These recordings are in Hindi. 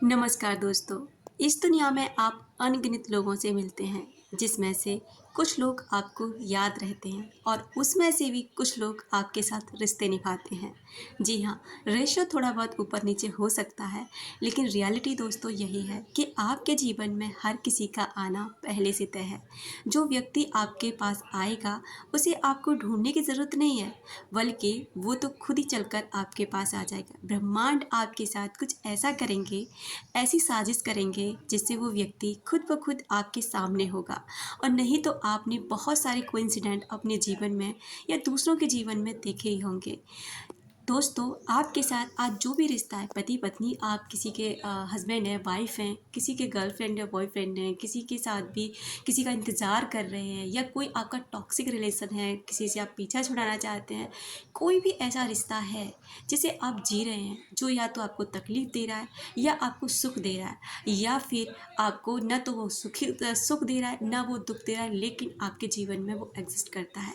नमस्कार दोस्तों। इस दुनिया में आप अनगिनत लोगों से मिलते हैं, जिसमें से कुछ लोग आपको याद रहते हैं और उसमें से भी कुछ लोग आपके साथ रिश्ते निभाते हैं। जी हाँ, रेशो थोड़ा बहुत ऊपर नीचे हो सकता है, लेकिन रियलिटी दोस्तों यही है कि आपके जीवन में हर किसी का आना पहले से तय है। जो व्यक्ति आपके पास आएगा, उसे आपको ढूंढने की ज़रूरत नहीं है, बल्कि वो तो खुद ही चलकर आपके पास आ जाएगा। ब्रह्मांड आपके साथ कुछ ऐसा करेंगे, ऐसी साजिश करेंगे जिससे वो व्यक्ति खुद ब खुद आपके सामने होगा। और नहीं तो आपने बहुत सारे कोइंसिडेंट अपने जीवन में या दूसरों के जीवन में देखे ही होंगे। दोस्तों, आपके साथ आज जो भी रिश्ता है, पति पत्नी, आप किसी के हस्बैंड हैं, वाइफ हैं, किसी के गर्लफ्रेंड या बॉयफ्रेंड हैं, किसी के साथ भी किसी का इंतज़ार कर रहे हैं, या कोई आपका टॉक्सिक रिलेशन है, किसी से आप पीछा छुड़ाना चाहते हैं, कोई भी ऐसा रिश्ता है जिसे आप जी रहे हैं, जो या तो आपको तकलीफ़ दे रहा है या आपको सुख दे रहा है, या फिर आपको न तो वो सुख दे रहा है, ना वो दुख दे रहा है, लेकिन आपके जीवन में वो एग्जिस्ट करता है।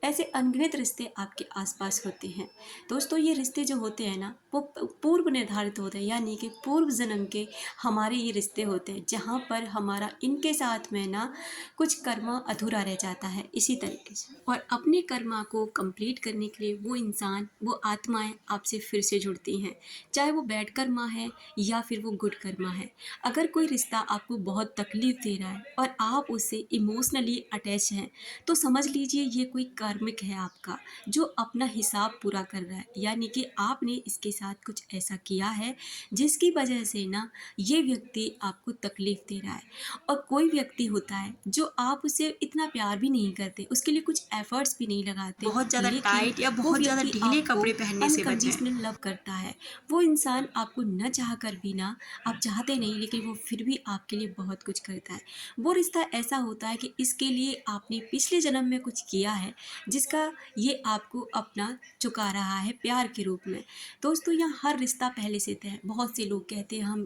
ऐसे अनगिनत रिश्ते आपके आसपास होते हैं। दोस्तों, ये रिश्ते जो होते हैं ना, वो पूर्व निर्धारित होते हैं, यानी कि पूर्व जन्म के हमारे ये रिश्ते होते हैं, जहाँ पर हमारा इनके साथ में ना कुछ कर्मा अधूरा रह जाता है इसी तरीके से। और अपने कर्मा को कंप्लीट करने के लिए वो इंसान, वो आत्माएं आपसे फिर से जुड़ती हैं, चाहे वो बैड कर्मा है या फिर वो गुड कर्मा है। अगर कोई रिश्ता आपको बहुत तकलीफ दे रहा है और आप उससे इमोशनली अटैच हैं, तो समझ लीजिए ये कोई कार्मिक है आपका, जो अपना हिसाब पूरा कर रहा है। यानी कि आपने इसके साथ कुछ ऐसा किया है जिसकी वजह से ना ये व्यक्ति आपको तकलीफ दे रहा है। और कोई व्यक्ति होता है जो आप उसे इतना प्यार भी नहीं करते, उसके लिए कुछ एफर्ट्स भी नहीं लगाते, बहुत ज़्यादा लेकिन टाइट या वो बहुत ज़्यादा व्यक्ति ढीले आपको कपड़े पहनने से बचें। अनकंडीशनल लव करता है। वो इंसान आपको न चाह कर भी ना, आप चाहते नहीं लेकिन वो फिर भी आपके लिए बहुत कुछ करता है। वो रिश्ता ऐसा होता है कि इसके लिए आपने पिछले जन्म में कुछ किया है, जिसका ये आपको अपना चुका रहा है प्यार के रूप में। दोस्तों, यहाँ हर रिश्ता पहले से तय है। बहुत से लोग कहते हैं हम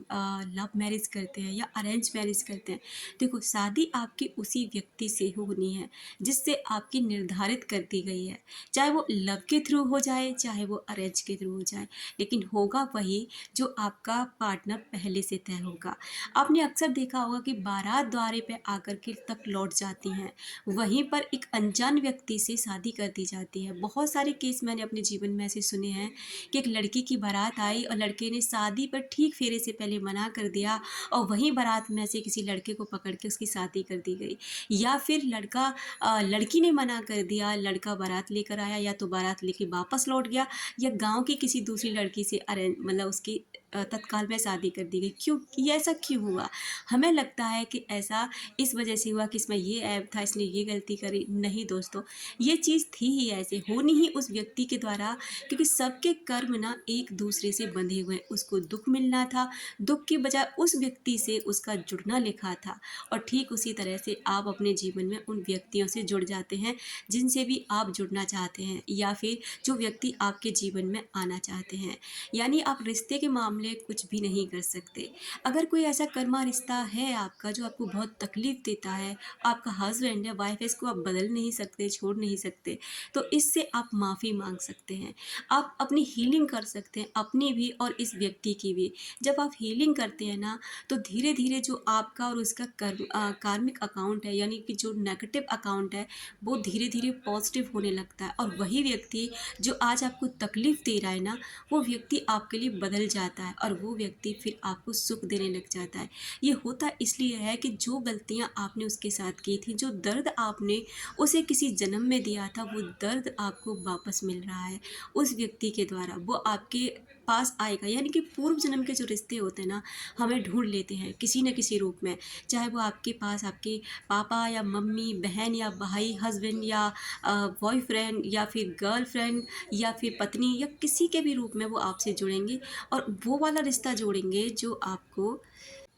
लव मैरिज करते हैं या अरेंज मैरिज करते हैं। देखो, शादी आपकी उसी व्यक्ति से होनी है जिससे आपकी निर्धारित कर दी गई है, चाहे वो लव के थ्रू हो जाए, चाहे वो अरेंज के थ्रू हो जाए, लेकिन होगा वही जो आपका पार्टनर पहले से तय होगा। आपने अक्सर देखा होगा कि बारात द्वारे पे आकर के तक लौट जाती हैं, वहीं पर एक अनजान व्यक्ति से शादी कर दी जाती है। बहुत सारे केस मैंने अपने जीवन में ऐसे सुने हैं कि एक लड़की की बारात आई और लड़के ने शादी पर ठीक फेरे से पहले मना कर दिया, और वहीं बारात में से किसी लड़के को पकड़ के उसकी शादी कर दी गई। या फिर लड़की ने मना कर दिया, लड़का बारात लेकर आया, या तो बारात लेके वापस लौट गया, या गांव की किसी दूसरी लड़की से अरेंज मतलब उसकी तत्काल में शादी कर दी गई। क्यों ये ऐसा क्यों हुआ? हमें लगता है कि ऐसा इस वजह से हुआ कि इसमें ये ऐप था, इसने ये गलती करी। नहीं दोस्तों, ये चीज़ थी ही ऐसे, होनी ही उस व्यक्ति के द्वारा, क्योंकि सबके कर्म ना एक दूसरे से बंधे हुए हैं। उसको दुख मिलना था, दुख की बजाय उस व्यक्ति से उसका जुड़ना लिखा था। और ठीक उसी तरह से आप अपने जीवन में उन व्यक्तियों से जुड़ जाते हैं जिनसे भी आप जुड़ना चाहते हैं, या फिर जो व्यक्ति आपके जीवन में आना चाहते हैं। यानी आप रिश्ते के मामले कुछ भी नहीं कर सकते। अगर कोई ऐसा कर्मा रिश्ता है आपका जो आपको बहुत तकलीफ देता है, आपका हस्बैंड या वाइफ है, इसको आप बदल नहीं सकते, छोड़ नहीं सकते, तो इससे आप माफ़ी मांग सकते हैं। आप अपनी हीलिंग कर सकते हैं, अपनी भी और इस व्यक्ति की भी। जब आप हीलिंग करते हैं ना, तो धीरे धीरे जो आपका और उसका कार्मिक अकाउंट है, यानी कि जो नेगेटिव अकाउंट है, वो धीरे धीरे पॉजिटिव होने लगता है। और वही व्यक्ति जो आज आपको तकलीफ दे रहा है ना, वो व्यक्ति आपके लिए बदल जाता है, और वो व्यक्ति फिर आपको सुख देने लग जाता है। ये होता इसलिए है कि जो गलतियां आपने उसके साथ की थी, जो दर्द आपने उसे किसी जन्म में दिया था, वो दर्द आपको वापस मिल रहा है उस व्यक्ति के द्वारा। वो आपके पास आएगा। यानी कि पूर्व जन्म के जो रिश्ते होते हैं ना, हमें ढूंढ लेते हैं किसी न किसी रूप में, चाहे वो आपके पास आपके पापा या मम्मी, बहन या भाई, हस्बैंड या बॉयफ्रेंड, या फिर गर्लफ्रेंड, या फिर पत्नी, या किसी के भी रूप में वो आपसे जुड़ेंगे। और वो वाला रिश्ता जोड़ेंगे जो आपको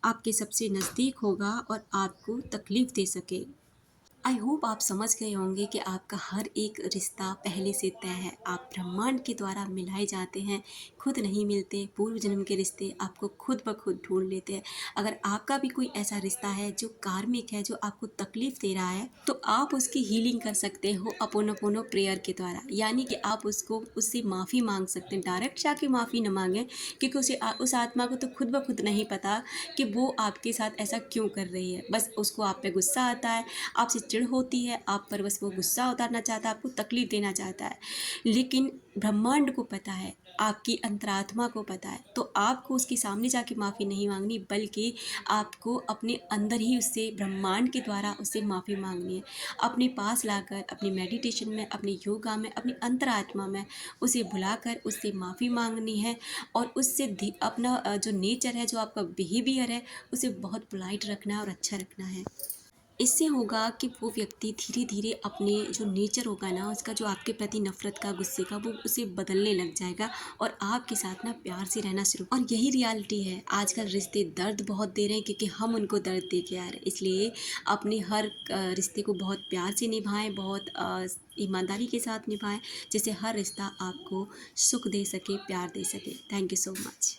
आपके सबसे नज़दीक होगा और आपको तकलीफ़ दे सके। आई होप आप समझ गए होंगे कि आपका हर एक रिश्ता पहले से तय है। आप ब्रह्मांड के द्वारा मिलाए जाते हैं, खुद नहीं मिलते। पूर्व जन्म के रिश्ते आपको खुद ब खुद ढूँढ लेते हैं। अगर आपका भी कोई ऐसा रिश्ता है जो कार्मिक है, जो आपको तकलीफ़ दे रहा है, तो आप उसकी हीलिंग कर सकते हो अपोनोपोनो प्रेयर के द्वारा। यानी कि आप उससे माफ़ी माँग सकते हैं। डायरेक्ट जाके माफ़ी ना माँगे, क्योंकि उस आत्मा को तो खुद ब खुद नहीं पता कि वो आपके साथ ऐसा क्यों कर रही है। बस उसको आप पे गुस्सा आता है, आपसे चिढ़ होती है, आप पर बस वो गुस्सा उतारना चाहता है, आपको तकलीफ़ देना चाहता है। लेकिन ब्रह्मांड को पता है, आपकी अंतरात्मा को पता है, तो आपको उसके सामने जाके माफ़ी नहीं माँगनी, बल्कि आपको अपने अंदर ही उससे, ब्रह्मांड के द्वारा उससे माफ़ी माँगनी है। अपने पास लाकर, अपनी मेडिटेशन में, अपने योगा में, अपनी अंतरात्मा में उसे बुलाकर उससे माफ़ी माँगनी है। और उससे अपना जो नेचर है, जो आपका बिहेवियर है, उसे बहुत पोलाइट रखना है और अच्छा रखना है। इससे होगा कि वो व्यक्ति धीरे धीरे अपने जो नेचर होगा ना, उसका जो आपके प्रति नफरत का, गुस्से का, वो उसे बदलने लग जाएगा और आपके साथ ना प्यार से रहना शुरू। और यही रियलिटी है। आजकल रिश्ते दर्द बहुत दे रहे हैं, क्योंकि हम उनको दर्द दे के आ रहे हैं। इसलिए अपने हर रिश्ते को बहुत प्यार से निभाएं, बहुत ईमानदारी के साथ निभाएं, जिससे हर रिश्ता आपको सुख दे सके, प्यार दे सके। Thank you so much.